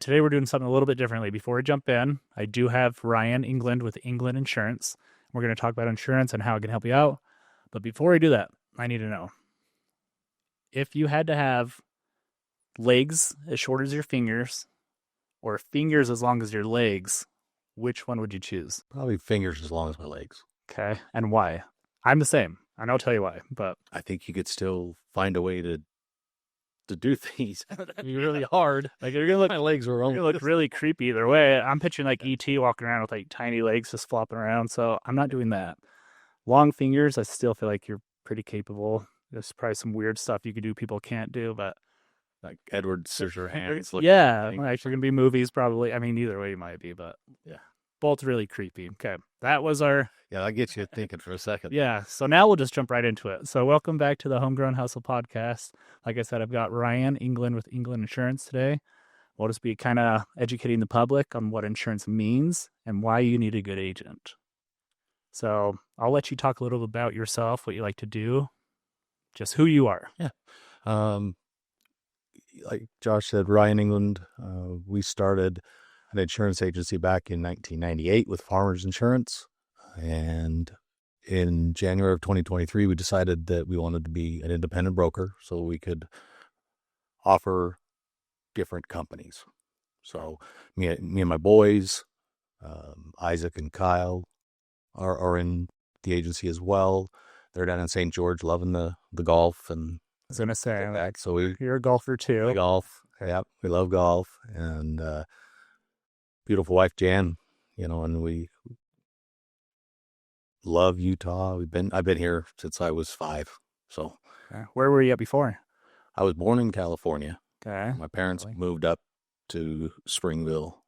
Today we're doing something a little bit differently. Before we jump in, I do have Ryan Englund with Englund Insurance. We're going to talk about insurance and how it can help you out. But before we do that, I need to know, if you had to have legs as short as your fingers or fingers as long as your legs, which one would you choose? Probably fingers as long as my legs. Okay. And why? I'm the same. And I'll tell you why. But I think you could still find a way to do things. It'd be really hard. like you're gonna My legs were you're only gonna look really creepy either way. I'm picturing like ET walking around with like tiny legs just flopping around. So I'm not doing that. Long fingers, I still feel like you're pretty capable. There's probably some weird stuff you could do people can't do, but like Edward Scissorhands. yeah, actually gonna be movies probably. I mean, either way you might be, but Yeah. both really creepy. Okay, that was our Yeah, that gets you thinking for a second. yeah. So now we'll just jump right into it. So welcome back to the Homegrown Hustle podcast. Like I said, I've got Ryan Englund with Englund Insurance today. We'll just be kind of educating the public on what insurance means and why you need a good agent. So I'll let you talk a little bit about yourself, what you like to do, just who you are. Yeah. Like Josh said, Ryan Englund, we started an insurance agency back in 1998 with Farmers Insurance. And in January of 2023, we decided that we wanted to be an independent broker so we could offer different companies. So me and my boys, Isaac and Kyle, are in the agency as well. They're down in St. George, loving the golf and I was gonna say, back. So you're a golfer too. play golf. Yeah, we love golf, and beautiful wife Jan. And we love Utah. I've been here since I was 5. So Okay. Where were you at before? I was born in California. Okay. My parents Really? moved up to Springville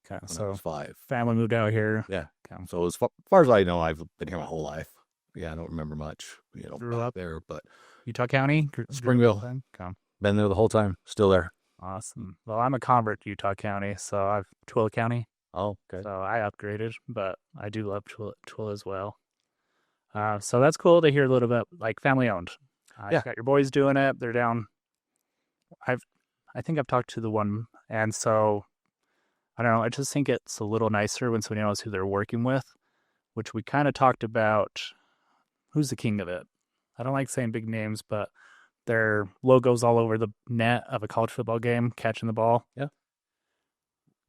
Okay. when I So was 5. family moved out here. Yeah. Okay. So as far as I know, I've been here my whole life. Yeah, I don't remember much, Grew back up there, but Utah County? Springville. Okay. Been there the whole time. Still there. Awesome. Well, I'm a convert to Utah County, so I've Twilla County. Oh, okay. So I upgraded, but I do love Twilla as well. So that's cool to hear a little bit, like family owned. Yeah. You got your boys doing it. They're down. I think I've talked to the one, and so I don't know. I just think it's a little nicer when somebody knows who they're working with, which we kind of talked about. Who's the king of it? I don't like saying big names, but their logos all over the net of a college football game, catching the ball. Yeah.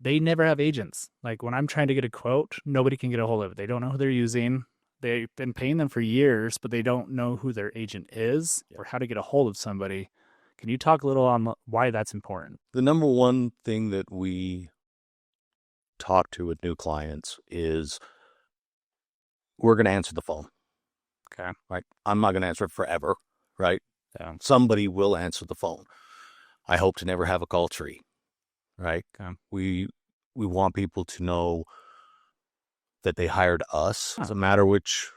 They never have agents. Like when I'm trying to get a quote, nobody can get a hold of it. They don't know who they're using. They've been paying them for years, but they don't know who their agent is or how to get a hold of somebody. Can you talk a little on why that's important? The number one thing that we talk to with new clients is we're going to answer the phone. Okay. Right. I'm not going to answer it forever. Right. Yeah. Somebody will answer the phone. I hope to never have a call tree. Right. Okay. We want people to know that they hired us. Doesn't matter which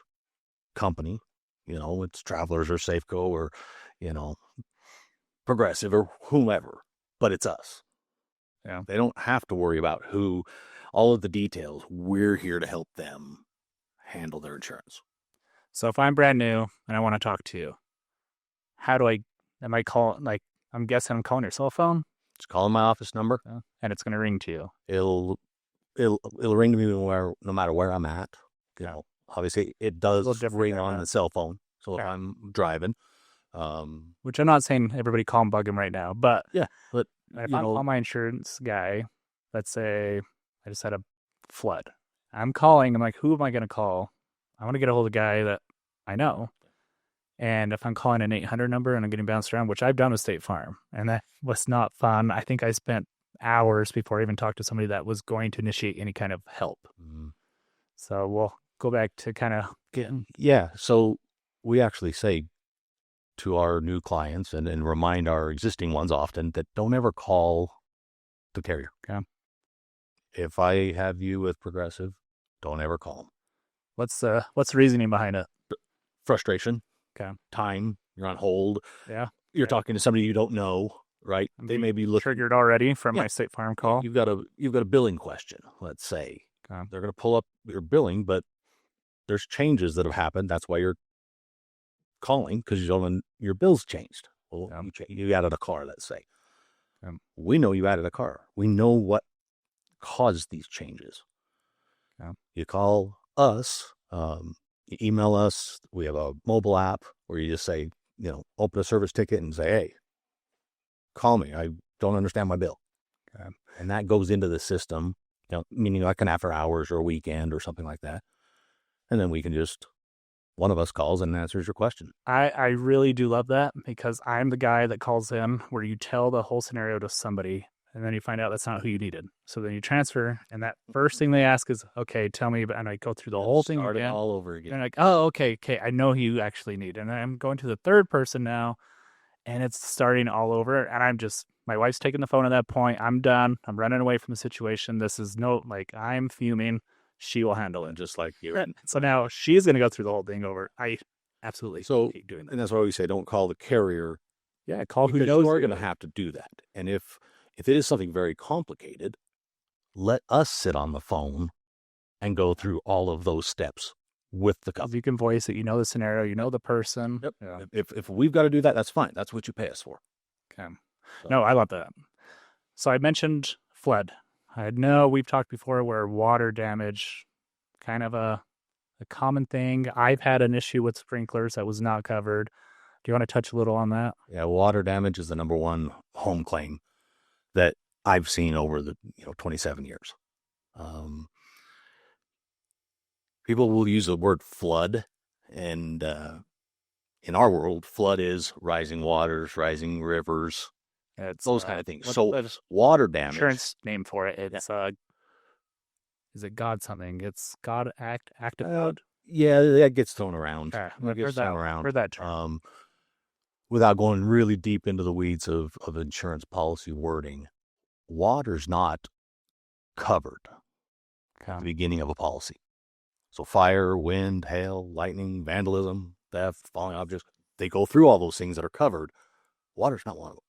company, it's Travelers or Safeco or, Progressive or whomever, but it's us. Yeah. They don't have to worry about all of the details. We're here to help them handle their insurance. So if I'm brand new and I want to talk to you, am I calling, like, I'm guessing I'm calling your cell phone? Just call my office number. Yeah. And it's going to ring to you. It'll ring to me no matter where I'm at. Obviously it does ring on the cell phone. So if I'm driving, which I'm not saying everybody call and bug him right now, but yeah, but if I call my insurance guy, let's say I just had a flood, I'm like, who am I going to call? I want to get a hold of a guy that I know. And if I'm calling an 800 number and I'm getting bounced around, which I've done with State Farm, and that was not fun. I think I spent hours before I even talked to somebody that was going to initiate any kind of help. Mm. So we'll go back to kind of getting. Yeah. So we actually say to our new clients and remind our existing ones often that don't ever call the carrier. Okay. If I have you with Progressive, don't ever call them. What's the reasoning behind it? Frustration. Okay. Time. You're on hold. Yeah. You're talking to somebody you don't know, right? They may be looking triggered already from my State Farm call. You've got a billing question, let's say. Okay. They're going to pull up your billing, but there's changes that have happened. That's why you're calling, because your bill's changed. Well, you added a car, let's say. We know you added a car. We know what caused these changes. You call us, you email us. We have a mobile app where you just say, open a service ticket and say, hey, call me. I don't understand my bill. And that goes into the system, meaning like an after hours or a weekend or something like that. And then we can just, one of us calls and answers your question. I really do love that because I'm the guy that calls in where you tell the whole scenario to somebody and then you find out that's not who you needed. So then you transfer and that first thing they ask is, okay, tell me. And I go through the whole thing again. All over again. And they're like, oh, okay, I know who you actually need. And I'm going to the third person now and it's starting all over. And my wife's taking the phone at that point. I'm done. I'm running away from the situation. This is I'm fuming. She will handle it. Just like you. So now she's going to go through the whole thing over. I absolutely hate doing that. And that's why we say don't call the carrier. Yeah, call who knows. You are going to have to do that. And if it is something very complicated, let us sit on the phone and go through all of those steps with the company. You can voice it. You know the scenario. You know the person. Yep. Yeah. If we've got to do that, that's fine. That's what you pay us for. Okay. So. No, I love that. So I mentioned flood. I know we've talked before where water damage, kind of a common thing. I've had an issue with sprinklers that was not covered. Do you want to touch a little on that? Yeah, water damage is the number one home claim that I've seen over the 27 years. People will use the word flood, and in our world, flood is rising waters, rising rivers. It's those kind of things. So water damage. Insurance name for it. It's is it God something? It's God act of God. Yeah, that gets thrown around. Heard that term. Without going really deep into the weeds of insurance policy wording, water's not covered at the beginning of a policy. So fire, wind, hail, lightning, vandalism, theft, falling objects, they go through all those things that are covered. Water's not one of them.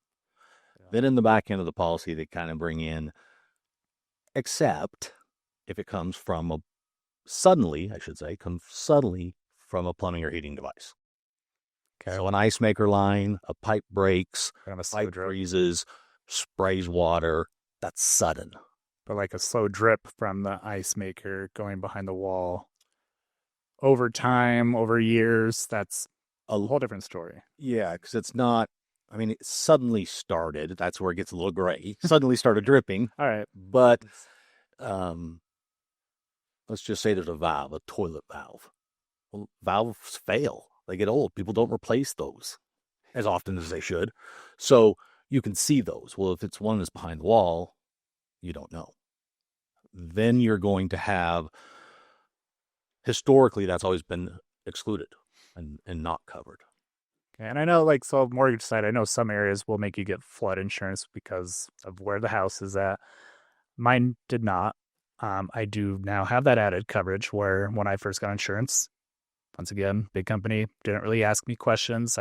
Then in the back end of the policy, they kind of bring in, except if it comes from suddenly from a plumbing or heating device. Okay. So an ice maker line, a pipe breaks, pipe freezes, sprays water, that's sudden. But like a slow drip from the ice maker going behind the wall over time, over years, that's a whole different story. Yeah, because it's not, it suddenly started. That's where it gets a little gray. Suddenly started dripping. All right. But let's just say there's a toilet valve. Well, valves fail. They get old. People don't replace those as often as they should. So you can see those. Well, if it's one that's behind the wall, you don't know. Then you're going to have, historically, that's always been excluded and not covered. And I know, mortgage side, I know some areas will make you get flood insurance because of where the house is at. Mine did not. I do now have that added coverage where when I first got insurance, once again, big company, didn't really ask me questions.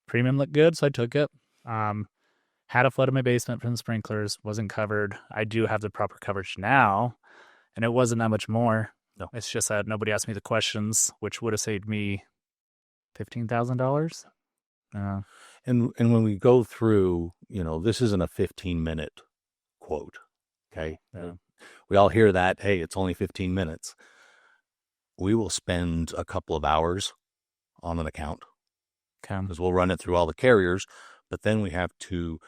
Premium looked good, so I took it. Had a flood in my basement from the sprinklers, wasn't covered. I do have the proper coverage now, and it wasn't that much more. No. It's just that nobody asked me the questions, which would have saved me $15,000. And when we go through, this isn't a 15-minute quote, okay? Yeah. We all hear that, hey, it's only 15 minutes. We will spend a couple of hours on an account because we'll run it through all the carriers, but then we have to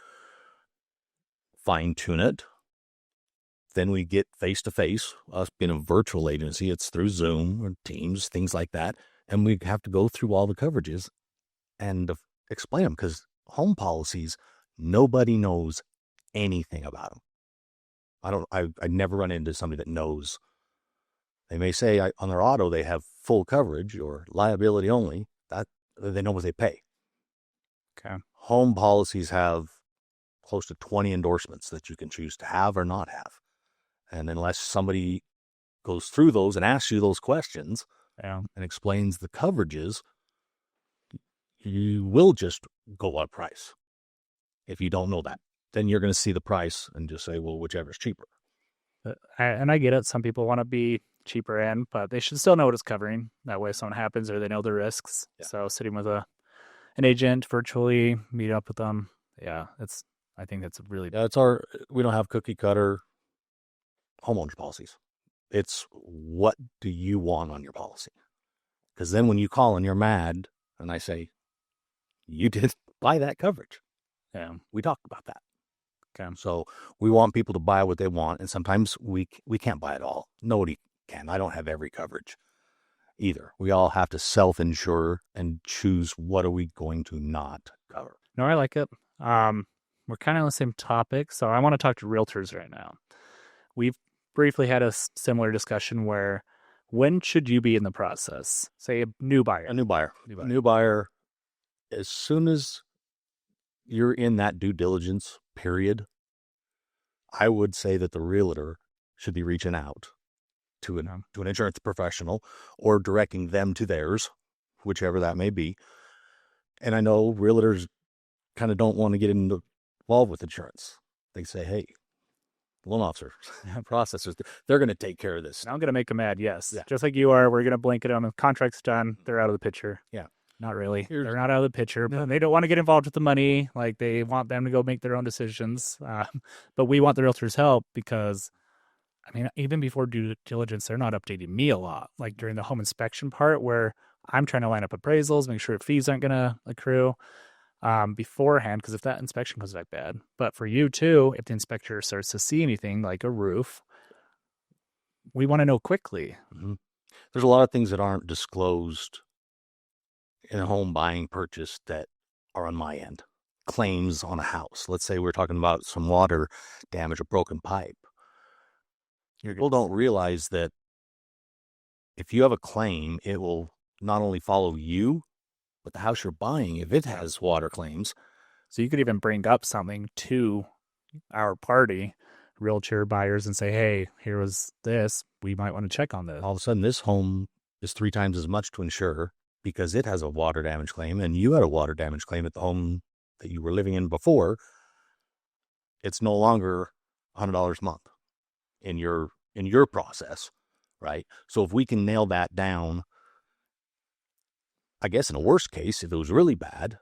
fine-tune it. Then we get face-to-face. Us being a virtual agency, it's through Zoom or Teams, things like that. And we have to go through all the coverages and explain them because home policies, nobody knows anything about them. I never run into somebody that knows. They may say on their auto they have full coverage or liability only. That they know what they pay. Okay. Home policies have close to 20 endorsements that you can choose to have or not have. And unless somebody goes through those and asks you those questions and explains the coverages, you will just go on price. If you don't know that, then you're going to see the price and just say, well, whichever's cheaper. And I get it. Some people want to be cheaper in, but they should still know what it's covering. That way if something happens or they know the risks. Yeah. So sitting with an agent virtually, meet up with them. Yeah, I think that's really Yeah, we don't have cookie cutter homeowners policies. It's what do you want on your policy? Because then when you call and you're mad, and I say, you didn't buy that coverage. yeah. We talked about that. Okay. So we want people to buy what they want, and sometimes we can't buy it all. Nobody can. I don't have every coverage either. We all have to self-insure and choose what are we going to not cover. No, I like it. We're kind of on the same topic, so I want to talk to realtors right now. We've briefly had a similar discussion where when should you be in the process? Say a new buyer. A new buyer, as soon as you're in that due diligence period, I would say that the realtor should be reaching out to an insurance professional or directing them to theirs, whichever that may be. And I know realtors kind of don't want to get involved with insurance. They say, hey, loan officers, processors, they're going to take care of this. I'm going to make them mad, yes. Yeah. Just like you are, we're going to blanket them. If contract's done, they're out of the picture. Yeah. Not really. They're not out of the picture. But they don't want to get involved with the money. Like, they want them to go make their own decisions. But we want the realtor's help because, I mean, even before due diligence, they're not updating me a lot. Like during the home inspection part where I'm trying to line up appraisals, make sure fees aren't going to accrue beforehand, because if that inspection comes back bad. But for you too, if the inspector starts to see anything like a roof, we want to know quickly. Mm-hmm. There's a lot of things that aren't disclosed in a home buying purchase that are on my end. Claims on a house. Let's say we're talking about some water damage, a broken pipe. People don't realize that if you have a claim, it will not only follow you, but the house you're buying, if it has water claims. So you could even bring up something to our party, realtor buyers, and say, hey, here was this. We might want to check on this. All of a sudden, this home is 3 times as much to insure because it has a water damage claim, and you had a water damage claim at the home that you were living in before. It's no longer $100 a month in your process, right? So if we can nail that down, I guess in a worst case, if it was really bad,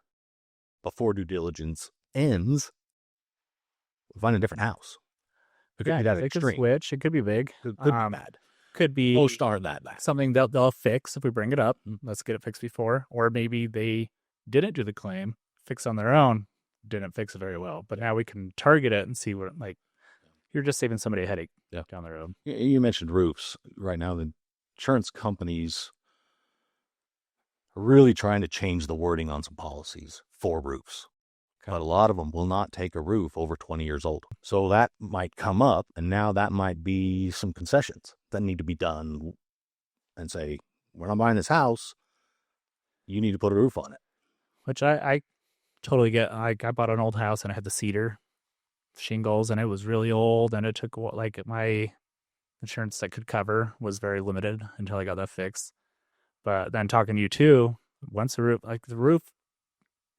before due diligence ends, we'll find a different house. It could switch. It could be big. Could be bad. Could be most aren't that bad. Something they'll fix if we bring it up. Let's get it fixed before. Or maybe they didn't do the claim, fix on their own, didn't fix it very well. But now we can target it and see what, like, you're just saving somebody a headache down the road. You mentioned roofs. Right now, the insurance companies are really trying to change the wording on some policies for roofs. Okay. But a lot of them will not take a roof over 20 years old. So that might come up, and now that might be some concessions that need to be done and say, we're not buying this house. You need to put a roof on it. Which I totally get. I bought an old house and I had the cedar shingles and it was really old, and it took like my insurance that could cover was very limited until I got that fixed. But then talking to you too, once the roof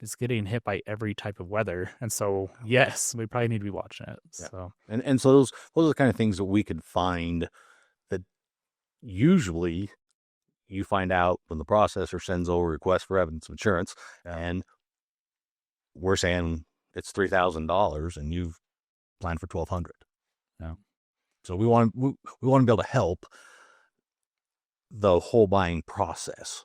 is getting hit by every type of weather, and so yes, we probably need to be watching it. Yeah. So and so those are the kind of things that we could find that usually you find out when the processor sends over a request for evidence of insurance, and we're saying it's $3,000 and you've planned for $1,200. Yeah. So we want to be able to help the whole buying process.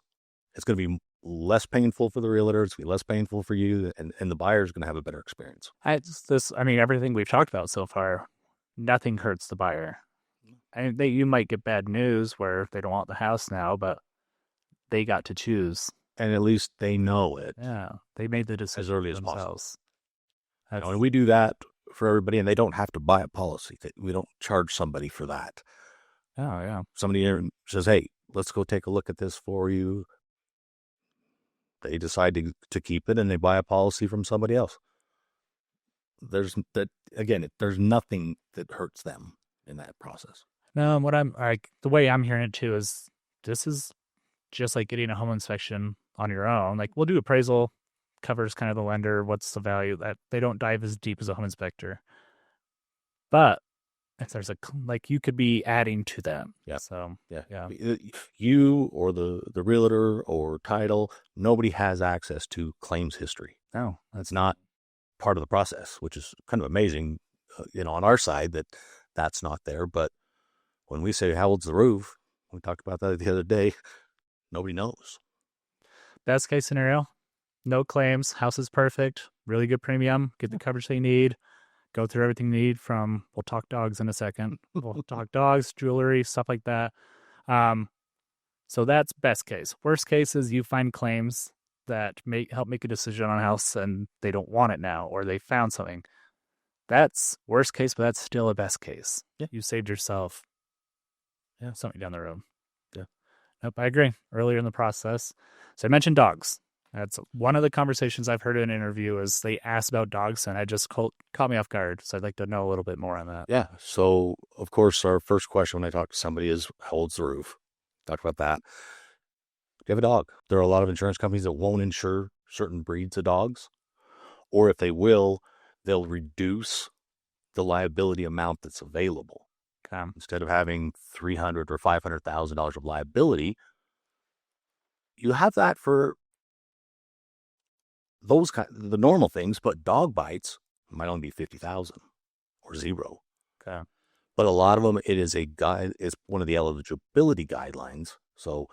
It's going to be less painful for the realtor. It's going to be less painful for you, and the buyer is going to have a better experience. Everything we've talked about so far, nothing hurts the buyer. And you might get bad news where they don't want the house now, but they got to choose. And at least they know it. Yeah, they made the decision as early as themselves. Possible. And we do that for everybody, and they don't have to buy a policy. We don't charge somebody for that. Oh, yeah. Somebody says, hey, let's go take a look at this for you. They decide to keep it, and they buy a policy from somebody else. There's nothing that hurts them in that process. No, the way I'm hearing it too is this is just like getting a home inspection on your own. Like, we'll do appraisal, covers kind of the lender, what's the value, that they don't dive as deep as a home inspector. But if there's you could be adding to them. Yeah. So, yeah. You or the realtor or title, nobody has access to claims history. No. That's not part of the process, which is kind of amazing, on our side that's not there. But when we say, how old's the roof? We talked about that the other day. Nobody knows. Best case scenario, no claims, house is perfect, really good premium, get the coverage they need, go through everything you need from, we'll talk dogs in a second. We'll talk dogs, jewelry, stuff like that. So that's best case. Worst case is you find claims that help make a decision on a house and they don't want it now, or they found something. That's worst case, but that's still a best case. Yeah. You saved yourself something down the road. Yeah. Nope, I agree. Earlier in the process. So I mentioned dogs. That's one of the conversations I've heard in an interview is they asked about dogs, and I just caught me off guard. So I'd like to know a little bit more on that. Yeah. So, of course, our first question when I talk to somebody is, how old's the roof? Talk about that. Do you have a dog? There are a lot of insurance companies that won't insure certain breeds of dogs, or if they will, they'll reduce the liability amount that's available. Okay. Instead of having $300,000 or $500,000 of liability, you have that for the normal things, but dog bites might only be 50,000 or zero. Okay. But a lot of them, it's one of the eligibility guidelines. So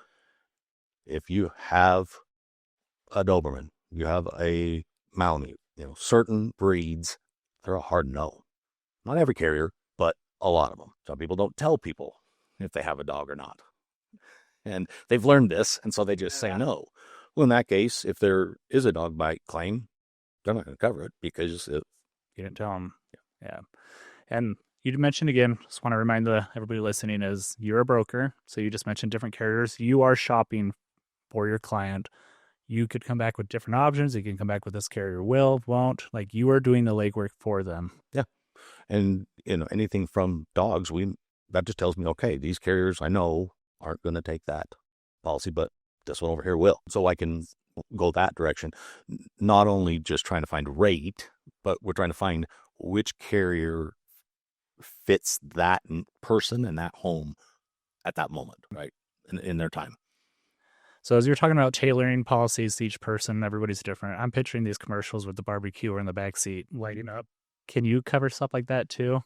if you have a Doberman, you have a Malamute, certain breeds, they're a hard no. Not every carrier, but a lot of them. Some people don't tell people if they have a dog or not. And they've learned this, and so they just say no. Well, in that case, if there is a dog bite claim, they're not going to cover it because you didn't tell them. Yeah. And you mentioned again, just want to remind everybody listening is you're a broker. So you just mentioned different carriers. You are shopping for your client. You could come back with different options. You can come back with this carrier won't. Like you are doing the legwork for them. Yeah. And, anything from dogs, that just tells me, okay, these carriers I know aren't going to take that policy, but this one over here will. So I can go that direction. Not only just trying to find rate, but we're trying to find which carrier fits that person and that home at that moment, right? In their time. So as you're talking about tailoring policies to each person, everybody's different. I'm picturing these commercials with the barbecue in the backseat lighting up. Can you cover stuff like that too?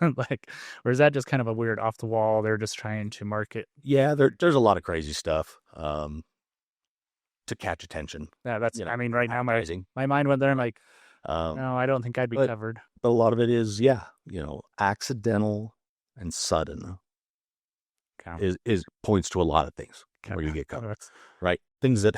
Or is that just kind of a weird off the wall? They're just trying to market. Yeah, there's a lot of crazy stuff to catch attention. Yeah, that's. I mean, right now my mind went there. I'm like, no, I don't think I'd be covered. But a lot of it is, accidental and sudden. Okay. Is points to a lot of things where you get covered, right? Things that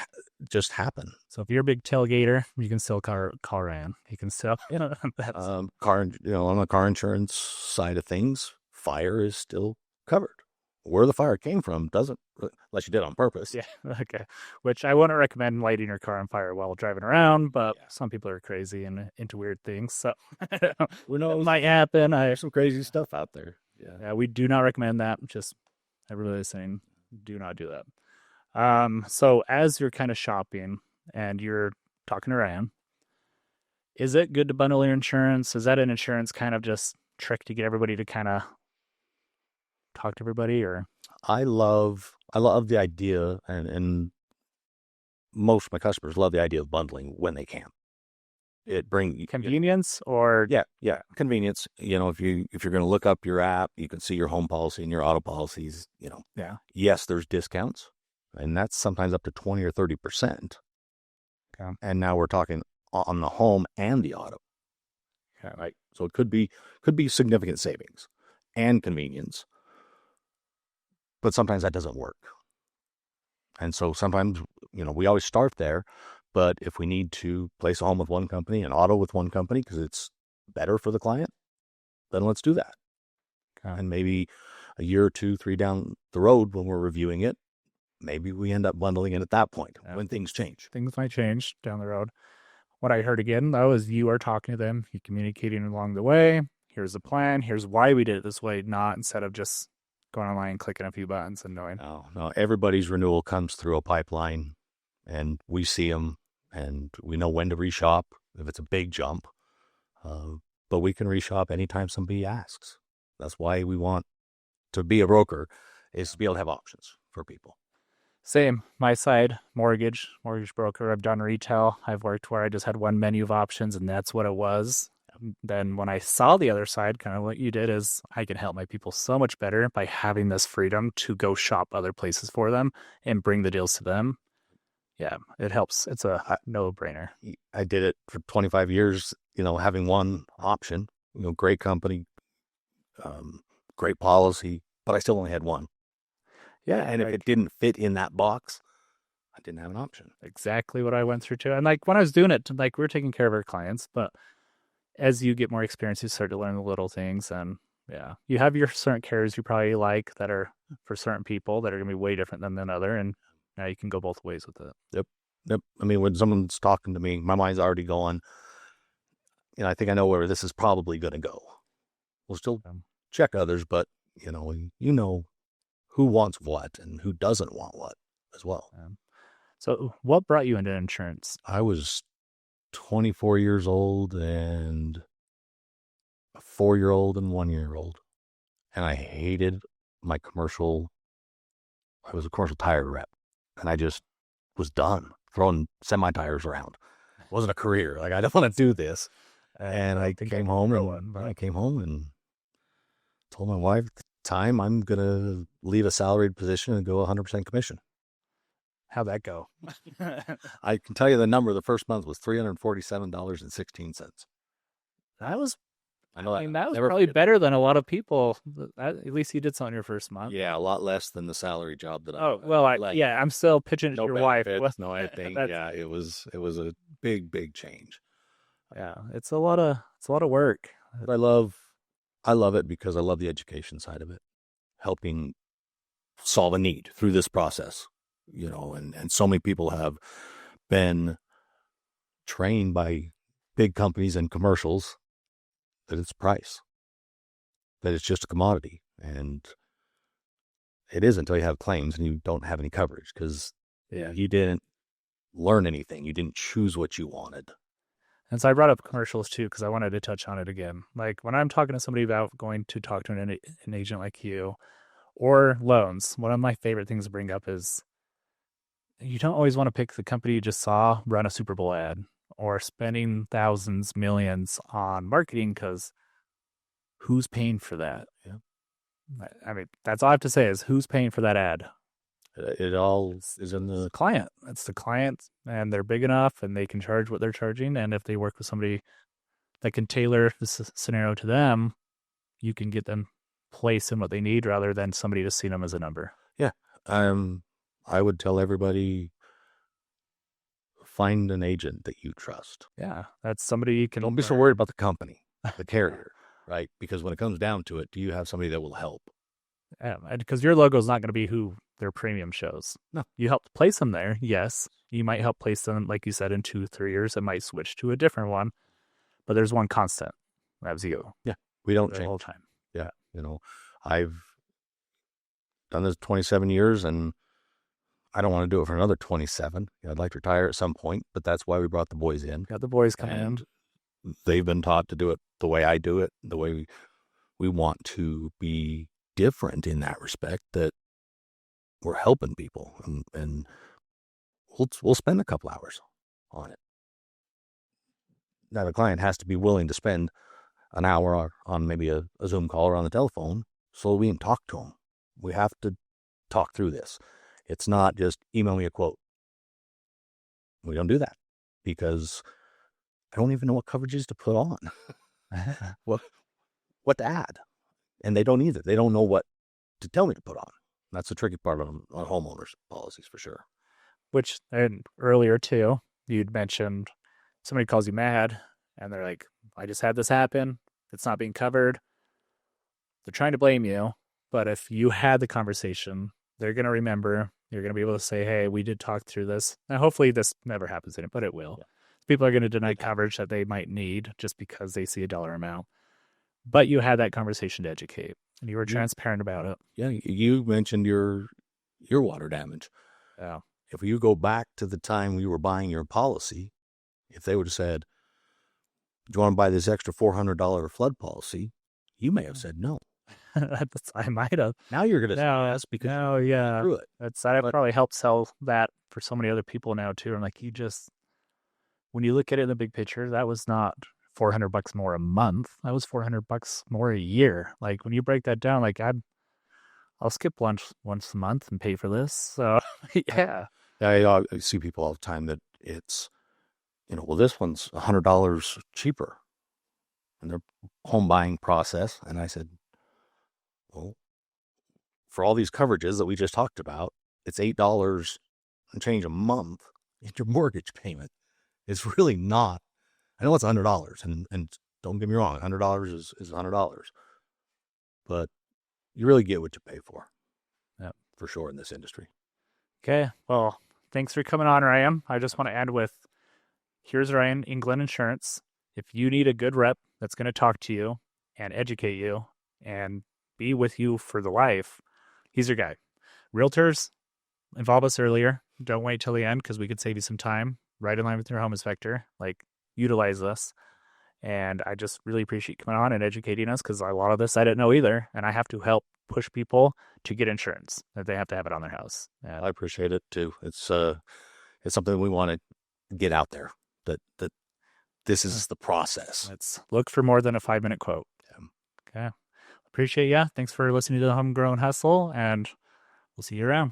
just happen. So if you're a big tailgater, you can still call Ryan. He can still, car, on the car insurance side of things, fire is still covered. Where the fire came from doesn't, unless you did it on purpose. Yeah. Okay. Which I wouldn't recommend lighting your car on fire while driving around, but some people are crazy and into weird things. So who knows? It might happen. There's some crazy stuff out there. Yeah. We do not recommend that. Just everybody saying, do not do that. So as you're kind of shopping and you're talking to Ryan, is it good to bundle your insurance? Is that an insurance kind of just trick to get everybody to kind of talk to everybody? Or I love the idea, and most of my customers love the idea of bundling when they can. It brings convenience, or convenience. If you're going to look up your app, you can see your home policy and your auto policies. Yes, there's discounts, and that's sometimes up to 20 or 30%. Okay. And now we're talking on the home and the auto. Okay. Right. So it could be significant savings and convenience, but sometimes that doesn't work. And so sometimes, we always start there. But if we need to place a home with one company, an auto with one company, because it's better for the client, then let's do that. Okay. And maybe a year or 2, 3 down the road when we're reviewing it, maybe we end up bundling it at that point when things change. Things might change down the road. What I heard again, though, is you are talking to them, you're communicating along the way. Here's the plan. Here's why we did it this way, not instead of just going online and clicking a few buttons and knowing. No. Everybody's renewal comes through a pipeline, and we see them. And we know when to reshop if it's a big jump. But we can reshop anytime somebody asks. That's why we want to be a broker, is to be able to have options for people. Same. My side, mortgage broker. I've done retail. I've worked where I just had one menu of options and that's what it was. Then when I saw the other side, kind of what you did is I can help my people so much better by having this freedom to go shop other places for them and bring the deals to them. Yeah, it helps. It's a I, no-brainer. I did it for 25 years, having one option, great company, great policy, but I still only had one. Yeah, And if it didn't fit in that box, I didn't have an option. exactly what I went through too. And like when I was doing it, like we're taking care of our clients, but as you get more experience, you start to learn the little things. And yeah, you have your certain carriers you probably like that are for certain people that are going to be way different than another. And now you can go both ways with it. Yep. Yep. I mean, when someone's talking to me, my mind's already going, I think I know where this is probably going to go. We'll still check others, but you know who wants what and who doesn't want what as well. So what brought you into insurance? I was 24 years old and a 4-year-old and 1-year-old. And I hated my commercial. I was a commercial tire rep and I just was done throwing semi-tires around. It wasn't a career. Like, I don't want to do this. And I came home and told my wife at the time I'm going to leave a salaried position and go 100% commission. How'd that go? I can tell you the number. The first month was $347.16. That was, I know that was probably better than a lot of people. At least you did something your first month. Yeah, a lot less than the salary job that I'm still pitching it to your wife. No, I think it was a big change. Yeah, it's a lot of work. But I love it because I love the education side of it, helping solve a need through this process, and so many people have been trained by big companies and commercials that it's price, that it's just a commodity. And it is until you have claims and you don't have any coverage because you didn't learn anything. You didn't choose what you wanted. And so I brought up commercials too because I wanted to touch on it again. Like when I'm talking to somebody about going to talk to an agent like you or loans, one of my favorite things to bring up is you don't always want to pick the company you just saw run a Super Bowl ad or spending thousands, millions on marketing because who's paying for that? Yeah. I mean, that's all I have to say is who's paying for that ad? It all is in the client. It's the client, and they're big enough and they can charge what they're charging. And if they work with somebody that can tailor the scenario to them, you can get them placed in what they need rather than somebody just seeing them as a number. Yeah. I would tell everybody, find an agent that you trust. Yeah. That's somebody you can. Don't be so worried about the company, the carrier, right? Because when it comes down to it, do you have somebody that will help? Yeah. Because your logo is not going to be who their premium shows. No. You help place them there. Yes. You might help place them, like you said, in 2-3 years. It might switch to a different one. But there's one constant. That's you. Yeah. We don't change the whole time. Yeah. I've done this 27 years and I don't want to do it for another 27. I'd like to retire at some point, but that's why we brought the boys in. Got the boys coming in. They've been taught to do it the way I do it, the way we want to be different in that respect, that we're helping people and we'll spend a couple hours on it. Now the client has to be willing to spend an hour on maybe a Zoom call or on the telephone so we can talk to them. We have to talk through this. It's not just email me a quote. We don't do that because I don't even know what coverages to put on. What to add. And they don't either. They don't know what to tell me to put on. That's the tricky part on homeowners policies for sure. Which, and earlier too, you'd mentioned somebody calls you mad and they're like, I just had this happen. It's not being covered. They're trying to blame you. But if you had the conversation, they're going to remember. You're going to be able to say, hey, we did talk through this. And hopefully this never happens in it, but it will. Yeah. People are going to deny coverage that they might need just because they see a dollar amount. But you had that conversation to educate, and you were transparent about it. Yeah, you mentioned your water damage. Yeah. If you go back to the time we were buying your policy, if they would have said, do you want to buy this extra $400 flood policy? You may have said no. I might have. Now you're going to say No, yes because no, you yeah. through it. I've But probably helped sell that for so many other people now too. I'm like, when you look at it in the big picture, that was not $400 more a month. That was $400 more a year. Like when you break that down, like I'll skip lunch once a month and pay for this. So yeah, I see people all the time that it's, well, this one's $100 cheaper in their home buying process. And I said, well, for all these coverages that we just talked about, it's $8 and change a month. And your mortgage payment is really not. I know it's $100, and don't get me wrong, $100 is $100, but you really get what you pay for. yeah, For sure in this industry. okay. Well, thanks for coming on, Ryan. I just want to end with here's Ryan Englund Insurance. If you need a good rep that's going to talk to you and educate you and be with you for the life, he's your guy. Realtors, involve us earlier. Don't wait till the end because we could save you some time. Right in line with your home inspector. Like, utilize us. And I just really appreciate you coming on and educating us because a lot of this I didn't know either. And I have to help push people to get insurance, that they have to have it on their house. I appreciate it too. It's something we want to get out there, that this is the process. Let's look for more than a 5-minute quote. Yeah. Okay. Appreciate you. Thanks for listening to the Homegrown Hustle, and we'll see you around.